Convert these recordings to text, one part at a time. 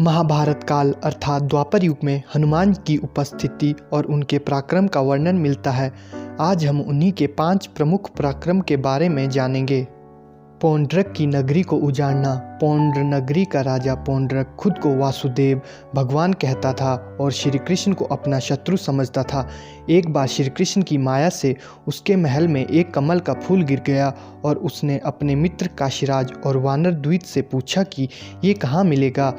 महाभारत काल अर्थात द्वापर युग में हनुमान की उपस्थिति और उनके पराक्रम का वर्णन मिलता है। आज हम उन्हीं के 5 प्रमुख पराक्रम के बारे में जानेंगे। पौंड्रक की नगरी को उजाड़ना। पौंड्र नगरी का राजा पौंड्रक खुद को वासुदेव भगवान कहता था और श्री कृष्ण को अपना शत्रु समझता था। एक बार श्री कृष्ण की माया से उसके महल में एक कमल का फूल गिर गया और उसने अपने मित्र काशीराज और वानर द्वित से पूछा कि ये कहाँ मिलेगा।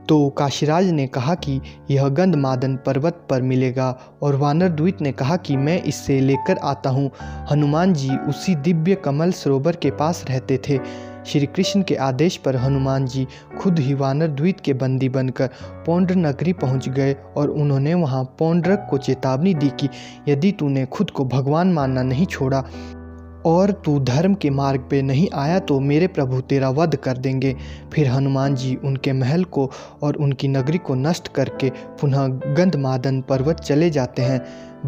तो काशीराज ने कहा कि यह गंधमादन पर्वत पर मिलेगा और वानर द्वित ने कहा कि मैं इससे लेकर आता हूँ। हनुमान जी उसी दिव्य कमल सरोवर के पास रहते थे। श्री कृष्ण के आदेश पर हनुमान जी खुद ही वानर द्वित के बंदी बनकर पौंड्र नगरी पहुँच गए और उन्होंने वहाँ पौंड्रक को चेतावनी दी कि यदि तूने खुद को भगवान मानना नहीं छोड़ा और तू धर्म के मार्ग पे नहीं आया तो मेरे प्रभु तेरा वध कर देंगे। फिर हनुमान जी उनके महल को और उनकी नगरी को नष्ट करके पुनः गंधमादन पर्वत चले जाते हैं।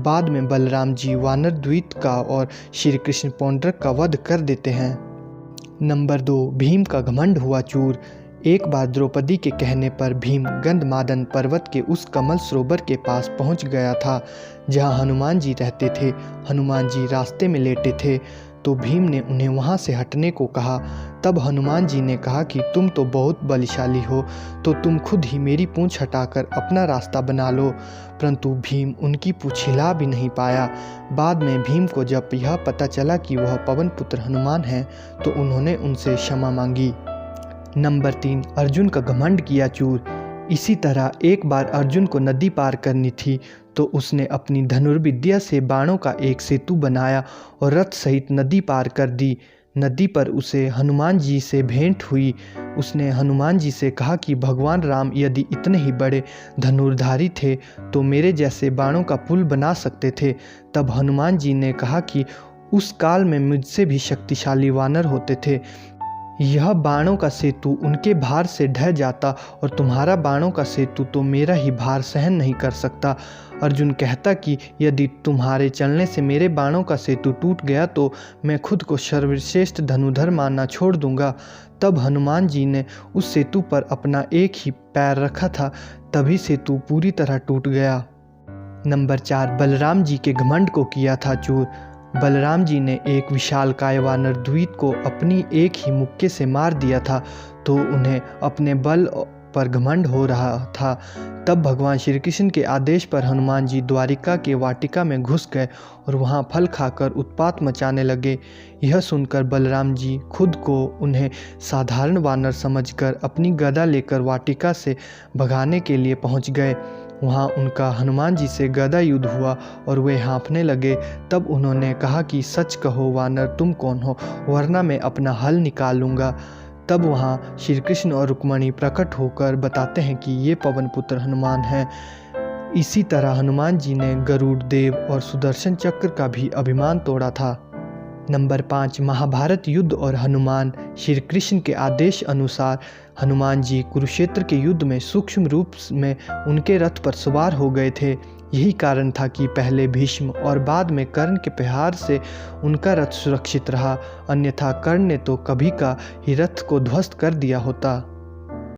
बाद में बलराम जी वानर द्वित का और श्री कृष्ण पौंड्रक का वध कर देते हैं। नंबर 2, भीम का घमंड हुआ चूर। एक बार द्रौपदी के कहने पर भीम गंधमादन पर्वत के उस कमल सरोवर के पास पहुंच गया था जहां हनुमान जी रहते थे। हनुमान जी रास्ते में लेटे थे तो भीम ने उन्हें वहां से हटने को कहा। तब हनुमान जी ने कहा कि तुम तो बहुत बलशाली हो, तो तुम खुद ही मेरी पूंछ हटाकर अपना रास्ता बना लो। परंतु भीम उनकी पूंछ हिला भी नहीं पाया। बाद में भीम को जब यह पता चला कि वह पवन पुत्र हनुमान हैं तो उन्होंने उनसे क्षमा मांगी। नंबर 3, अर्जुन का घमंड किया चूर। इसी तरह एक बार अर्जुन को नदी पार करनी थी तो उसने अपनी धनुर्विद्या से बाणों का एक सेतु बनाया और रथ सहित नदी पार कर दी। नदी पर उसे हनुमान जी से भेंट हुई। उसने हनुमान जी से कहा कि भगवान राम यदि इतने ही बड़े धनुर्धारी थे तो मेरे जैसे बाणों का पुल बना सकते थे। तब हनुमान जी ने कहा कि उस काल में मुझसे भी शक्तिशाली वानर होते थे। यह बाणों का सेतु उनके भार से ढह जाता और तुम्हारा बाणों का सेतु तो मेरा ही भार सहन नहीं कर सकता। अर्जुन कहता कि यदि तुम्हारे चलने से मेरे बाणों का सेतु टूट गया तो मैं खुद को सर्वश्रेष्ठ धनुधर मानना छोड़ दूंगा। तब हनुमान जी ने उस सेतु पर अपना एक ही पैर रखा था, तभी सेतु पूरी तरह टूट गया। नंबर 4, बलराम जी के घमंड को किया था चूर। बलराम जी ने एक विशालकाय वानर द्वित को अपनी एक ही मुक्के से मार दिया था तो उन्हें अपने बल पर घमंड हो रहा था। तब भगवान श्री कृष्ण के आदेश पर हनुमान जी द्वारिका के वाटिका में घुस गए और वहां फल खाकर उत्पात मचाने लगे। यह सुनकर बलराम जी खुद को उन्हें साधारण वानर समझकर अपनी गदा लेकर वाटिका से भगाने के लिए पहुंच गए। वहाँ उनका हनुमान जी से गदा युद्ध हुआ और वे हाँफने लगे। तब उन्होंने कहा कि सच कहो वानर, तुम कौन हो, वरना मैं अपना हल निकाल लूँगा। तब वहाँ श्री कृष्ण और रुक्मणी प्रकट होकर बताते हैं कि ये पवन पुत्र हनुमान हैं। इसी तरह हनुमान जी ने गरुड़ देव और सुदर्शन चक्र का भी अभिमान तोड़ा था। नंबर 5, महाभारत युद्ध और हनुमान। श्री कृष्ण के आदेश अनुसार हनुमान जी कुरुक्षेत्र के युद्ध में सूक्ष्म रूप में उनके रथ पर सवार हो गए थे। यही कारण था कि पहले भीष्म और बाद में कर्ण के प्रहार से उनका रथ सुरक्षित रहा, अन्यथा कर्ण ने तो कभी का ही रथ को ध्वस्त कर दिया होता।